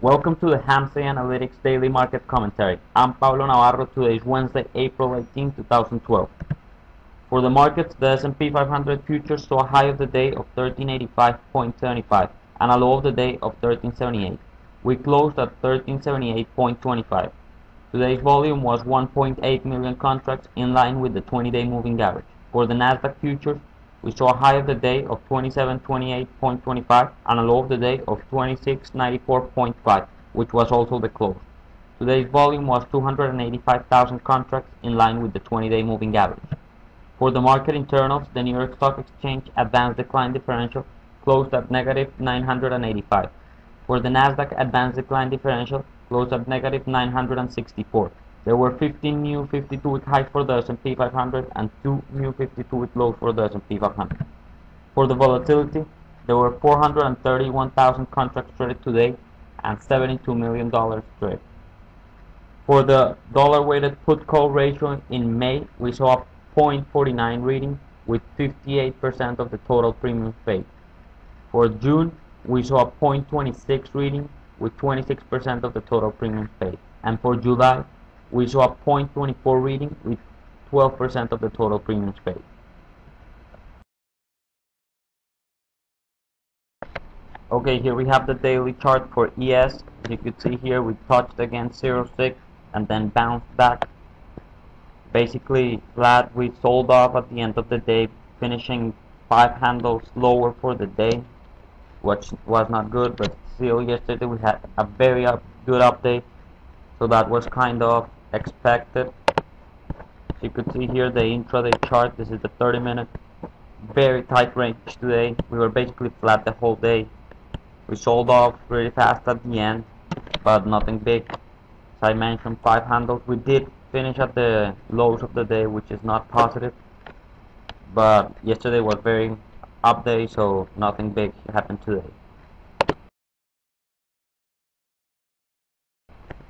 Welcome to the Hamsey Analytics Daily Market Commentary. I'm Pablo Navarro. Today is Wednesday, April 18, 2012. For the markets, the S&P 500 futures saw a high of the day of 1385.75 and a low of the day of 1378. We closed at 1378.25. Today's volume was 1.8 million contracts, in line with the 20-day moving average. For the Nasdaq futures, we saw a high of the day of 2728.25 and a low of the day of 2694.5, which was also the close. Today's volume was 285,000 contracts, in line with the 20-day moving average. For the market internals, the New York Stock Exchange advanced decline differential closed at negative 985. For the Nasdaq, advanced decline differential closed at negative 964. There were 15 new 52-week highs for the S&P 500 and 2 new 52-week lows for the S&P 500. For the volatility, there were 431,000 contracts traded today and $72 million traded. For the dollar-weighted put-call ratio in May, we saw a 0.49 reading with 58% of the total premiums paid. For June, we saw a 0.26 reading with 26% of the total premiums paid. And for July, we saw a 0.24 reading with 12% of the total premiums paid. Okay, here we have the daily chart for ES. As you can see here, we touched against 0.6 and then bounced back. Basically flat. We sold off at the end of the day, finishing 5 handles lower for the day, which was not good, but still yesterday we had a very good update, so that was kind of expected. As you could see here, the intraday chart, this is the 30-minute, very tight range today. We were basically flat the whole day. We sold off really fast at the end, but nothing big. As I mentioned, 5 handles. We did finish at the lows of the day, which is not positive, but yesterday was very up day, so nothing big happened today.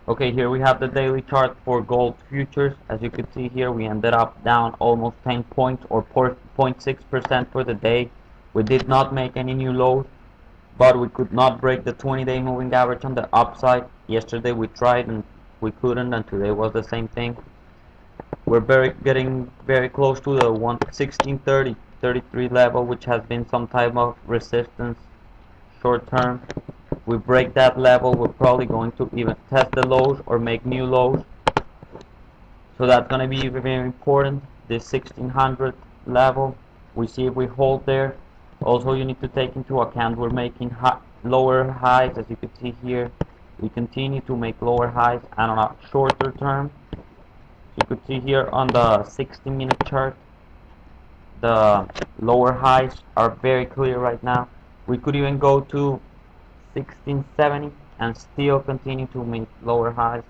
Okay, here we have the daily chart for gold futures. As you can see here, we ended up down almost 10 points or 0.6% for the day. We did not make any new lows, but we could not break the 20-day moving average on the upside. Yesterday we tried and we couldn't, and today was the same thing. We're getting very close to the 116.33 level, which has been some type of resistance short term. If we break that level, we're probably going to even test the lows or make new lows. So that's going to be very important. This 1600 level, we see if we hold there. Also, you need to take into account we're making lower highs. As you can see here, we continue to make lower highs, and on a shorter term, you could see here on the 60-minute chart, the lower highs are very clear right now. We could even go to 1670 and still continue to make lower highs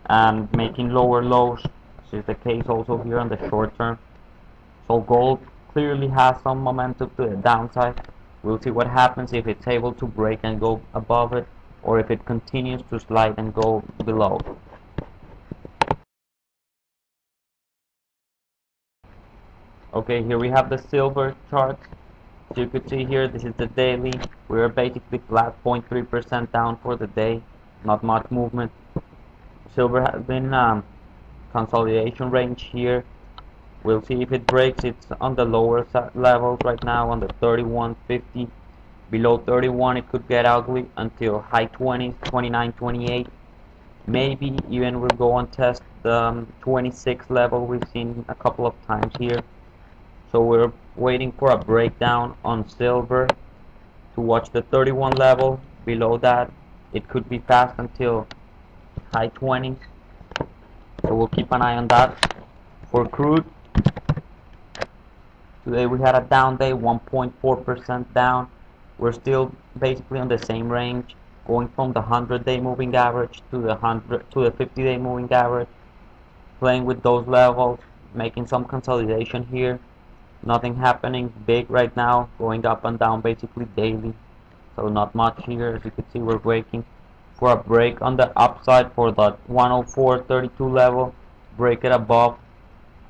and making lower lows. This is the case also here on the short term. So gold clearly has some momentum to the downside. We'll see what happens if it's able to break and go above it, or if it continues to slide and go below. Okay, here we have the silver chart. As you could see here, this is the daily. We are basically flat, 0.3% down for the day. Not much movement. Silver has been consolidation range here. We'll see if it breaks. It's on the lower levels right now, on the 31.50. Below 31, it could get ugly until high 20s, 29, 28. Maybe even we'll go and test the 26 level we've seen a couple of times here. So we're waiting for a breakdown on silver to watch the 31 level. Below that, it could be fast until high 20s. So we'll keep an eye on that. For crude, today we had a down day, 1.4% down. We're still basically on the same range, going from the 100-day moving average to the 50-day moving average, playing with those levels, making some consolidation here. Nothing happening big right now, going up and down basically daily, so not much here. As you can see, we're waiting for a break on the upside for the 104.32 level, break it above,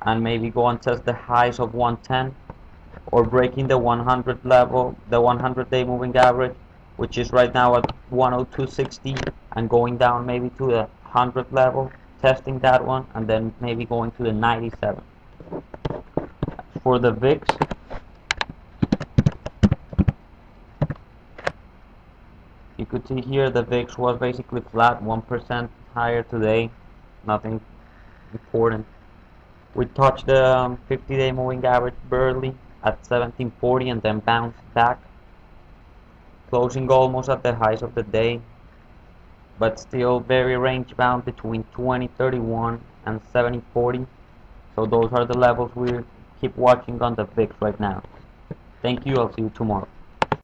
and maybe go and test the highs of 110, or breaking the 100 level, the 100-day moving average, which is right now at 102.60 and going down maybe to the 100 level, testing that one, and then maybe going to the 97. For the VIX, you could see here the VIX was basically flat, 1% higher today, nothing important. We touched the 50-day moving average barely at 1740 and then bounced back, closing almost at the highs of the day, but still very range bound between 2031 and 7040. So those are the levels we keep watching on the VIX right now. Thank you, I'll see you tomorrow.